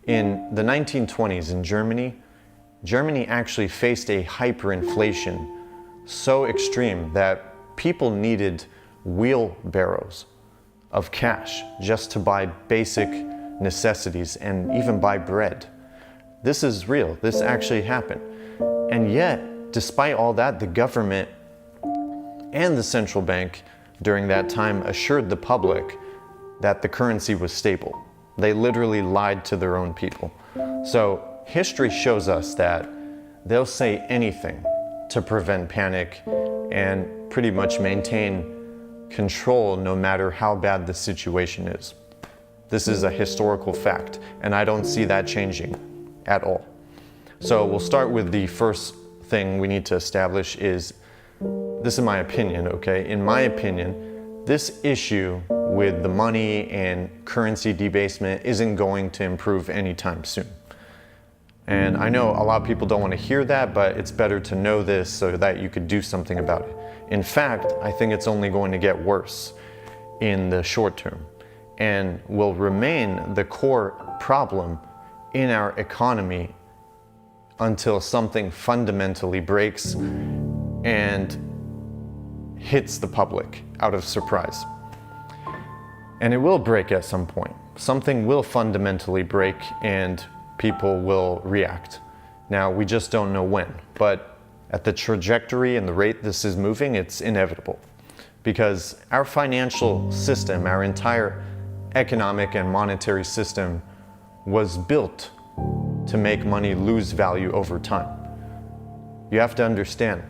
In the 1920s in Germany actually faced a hyperinflation so extreme that people needed wheelbarrows of cash just to buy basic necessities and even buy bread. This is real. This actually happened. And yet, despite all that, the government and the central bank during that time assured the public that the currency was stable. They literally lied to their own people. So history shows us that they'll say anything to prevent panic and pretty much maintain control no matter how bad the situation is. This is a historical fact, and I don't see that changing at all. So we'll start with the first thing we need to establish is, this is my opinion, okay? In my opinion, this issue with the money and currency debasement isn't going to improve anytime soon. And I know a lot of people don't want to hear that, but it's better to know this so that you could do something about it. In fact, I think it's only going to get worse in the short term and will remain the core problem in our economy until something fundamentally breaks and hits the public out of surprise. And it will break at some point. Something will fundamentally break and people will react. Now, we just don't know when, but at the trajectory and the rate this is moving, it's inevitable. Because our financial system, our entire economic and monetary system was built to make money lose value over time. You have to understand,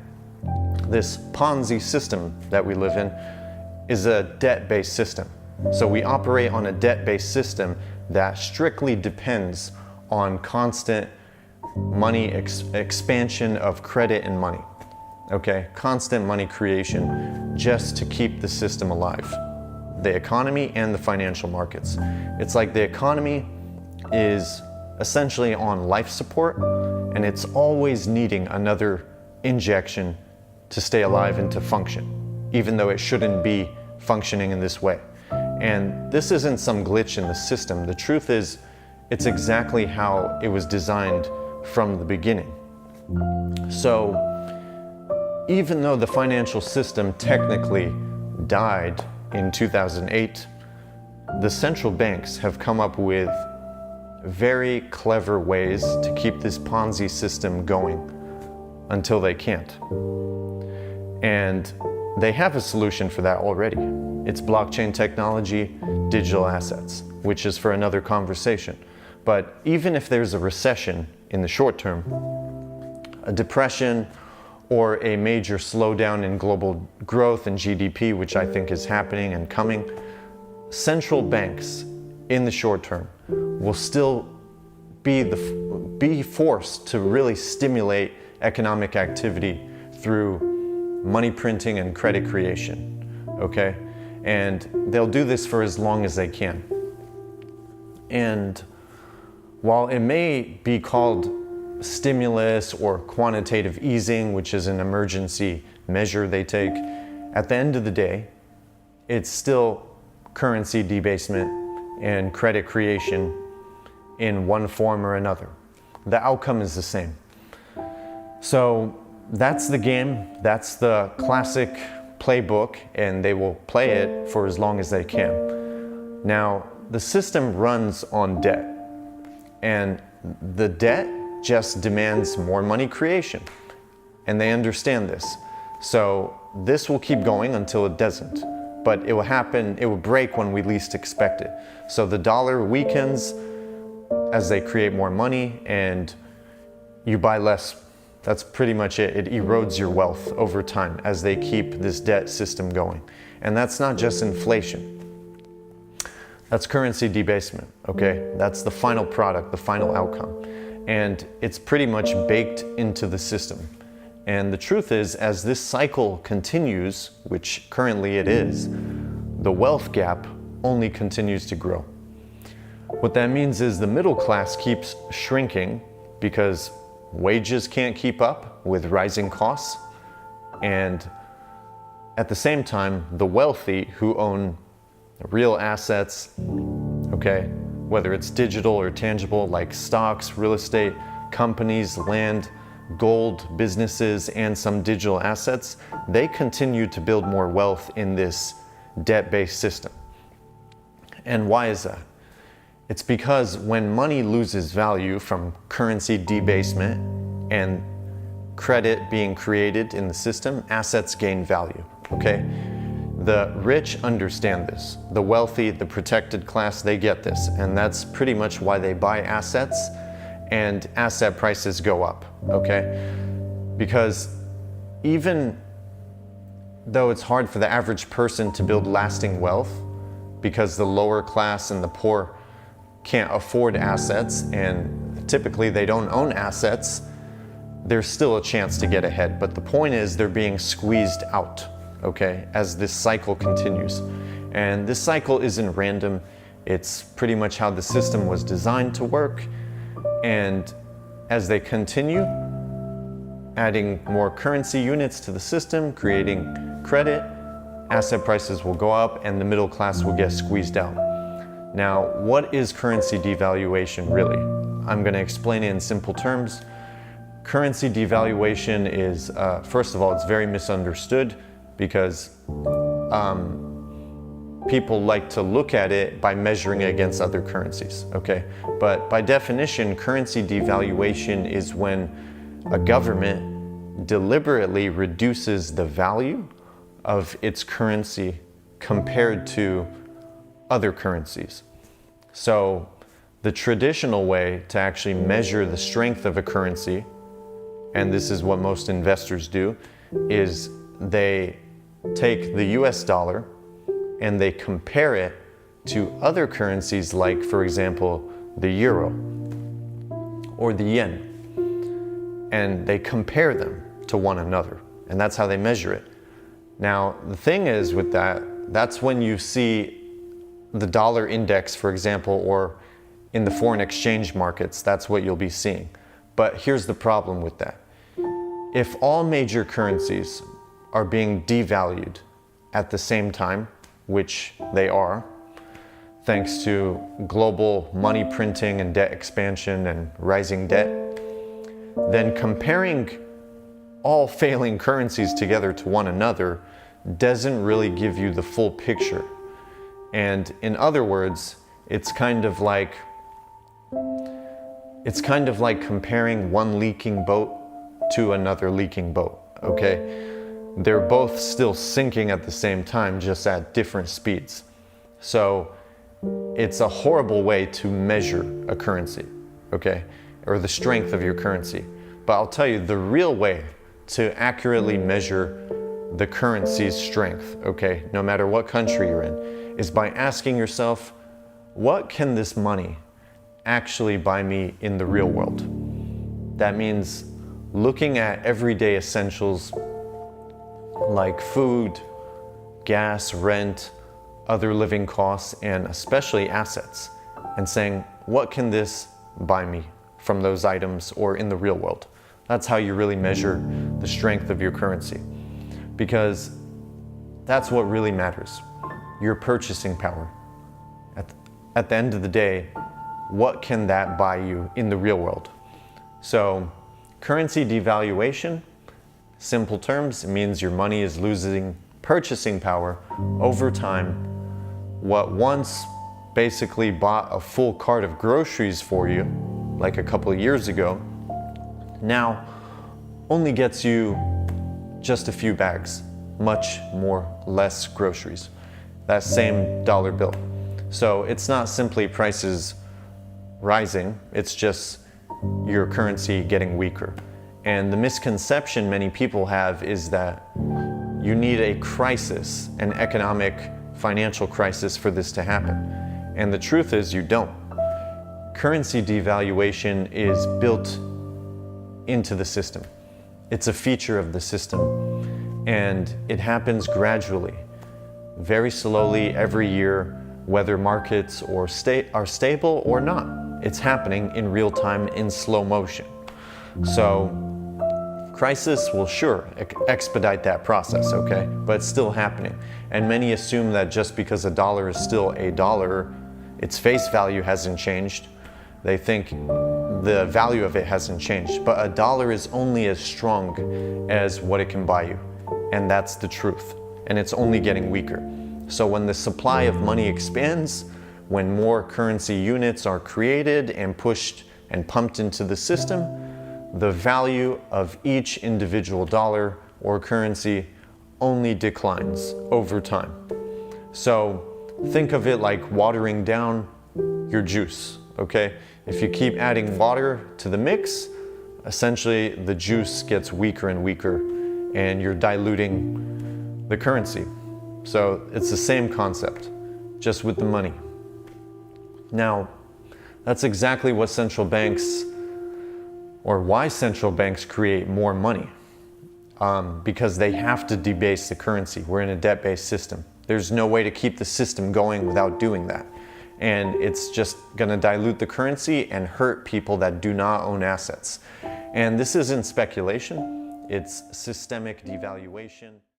this Ponzi system that we live in is a debt-based system. So we operate on a debt-based system that strictly depends on constant money expansion of credit and money, okay? Constant money creation just to keep the system alive. The economy and the financial markets. It's like the economy is essentially on life support and it's always needing another injection to stay alive and to function, even though it shouldn't be functioning in this way. And this isn't some glitch in the system. The truth is, it's exactly how it was designed from the beginning. So, even though the financial system technically died in 2008, the central banks have come up with very clever ways to keep this Ponzi system going until they can't. And they have a solution for that already. It's blockchain technology, digital assets, which is for another conversation. But even if there's a recession in the short term, a depression, or a major slowdown in global growth and GDP, which I think is happening and coming, central banks in the short term will still be forced to really stimulate economic activity through money printing and credit creation, okay? And they'll do this for as long as they can. And while it may be called stimulus or quantitative easing, which is an emergency measure they take, at the end of the day, it's still currency debasement and credit creation in one form or another. The outcome is the same. So that's the game, that's the classic playbook, and they will play it for as long as they can. Now, the system runs on debt, and the debt just demands more money creation, and they understand this. So this will keep going until it doesn't, but it will happen, it will break when we least expect it. So the dollar weakens as they create more money and you buy less. That's pretty much it. It erodes your wealth over time as they keep this debt system going. And that's not just inflation. That's currency debasement, okay? That's the final product, the final outcome. And it's pretty much baked into the system. And the truth is, as this cycle continues, which currently it is, the wealth gap only continues to grow. What that means is the middle class keeps shrinking because wages can't keep up with rising costs, and at the same time, the wealthy who own real assets, okay, whether it's digital or tangible, like stocks, real estate, companies, land, gold, businesses, and some digital assets, they continue to build more wealth in this debt-based system. And why is that? It's because when money loses value from currency debasement and credit being created in the system, assets gain value, okay? The rich understand this. The wealthy, the protected class, they get this. And that's pretty much why they buy assets and asset prices go up, okay? Because even though it's hard for the average person to build lasting wealth, because the lower class and the poor can't afford assets and typically they don't own assets, there's still a chance to get ahead. But the point is they're being squeezed out, okay, as this cycle continues. And this cycle isn't random. It's pretty much how the system was designed to work. And as they continue adding more currency units to the system, creating credit, asset prices will go up and the middle class will get squeezed out. Now, what is currency devaluation really? I'm going to explain it in simple terms. Currency devaluation is, first of all, it's very misunderstood because people like to look at it by measuring it against other currencies, okay? But by definition, currency devaluation is when a government deliberately reduces the value of its currency compared to other currencies. So the traditional way to actually measure the strength of a currency, and this is what most investors do, is they take the US dollar and they compare it to other currencies like, for example, the euro or the yen. And they compare them to one another. And that's how they measure it. Now, the thing is with that, that's when you see the dollar index, for example, or in the foreign exchange markets, that's what you'll be seeing. But here's the problem with that. If all major currencies are being devalued at the same time, which they are, thanks to global money printing and debt expansion and rising debt, then comparing all failing currencies together to one another doesn't really give you the full picture. And in other words, it's kind of like comparing one leaking boat to another leaking boat, okay? They're both still sinking at the same time, just at different speeds. So it's a horrible way to measure a currency, okay? Or the strength of your currency. But I'll tell you, the real way to accurately measure the currency's strength, okay, no matter what country you're in, is by asking yourself, what can this money actually buy me in the real world? That means looking at everyday essentials like food, gas, rent, other living costs, and especially assets, and saying, what can this buy me from those items or in the real world? That's how you really measure the strength of your currency, because that's what really matters, your purchasing power. At the end of the day, what can that buy you in the real world? So currency devaluation, simple terms, it means your money is losing purchasing power over time. What once basically bought a full cart of groceries for you, like a couple of years ago, now only gets you just a few bags, much less groceries, that same dollar bill. So it's not simply prices rising, it's just your currency getting weaker. And the misconception many people have is that you need a crisis, an economic, financial crisis for this to happen. And the truth is you don't. Currency devaluation is built into the system. It's a feature of the system. And it happens gradually, very slowly every year, whether markets are stable or not. It's happening in real time, in slow motion. So crisis will sure expedite that process, okay? But it's still happening. And many assume that just because a dollar is still a dollar, its face value hasn't changed. They think the value of it hasn't changed. But a dollar is only as strong as what it can buy you. And that's the truth. And it's only getting weaker. So when the supply of money expands, when more currency units are created and pushed and pumped into the system, the value of each individual dollar or currency only declines over time. So think of it like watering down your juice, okay? If you keep adding water to the mix, essentially the juice gets weaker and weaker and you're diluting the currency. So it's the same concept, just with the money. Now, that's exactly what central banks, or why central banks create more money. Because they have to debase the currency. We're in a debt-based system. There's no way to keep the system going without doing that. And it's just gonna dilute the currency and hurt people that do not own assets. And this isn't speculation, it's systemic devaluation.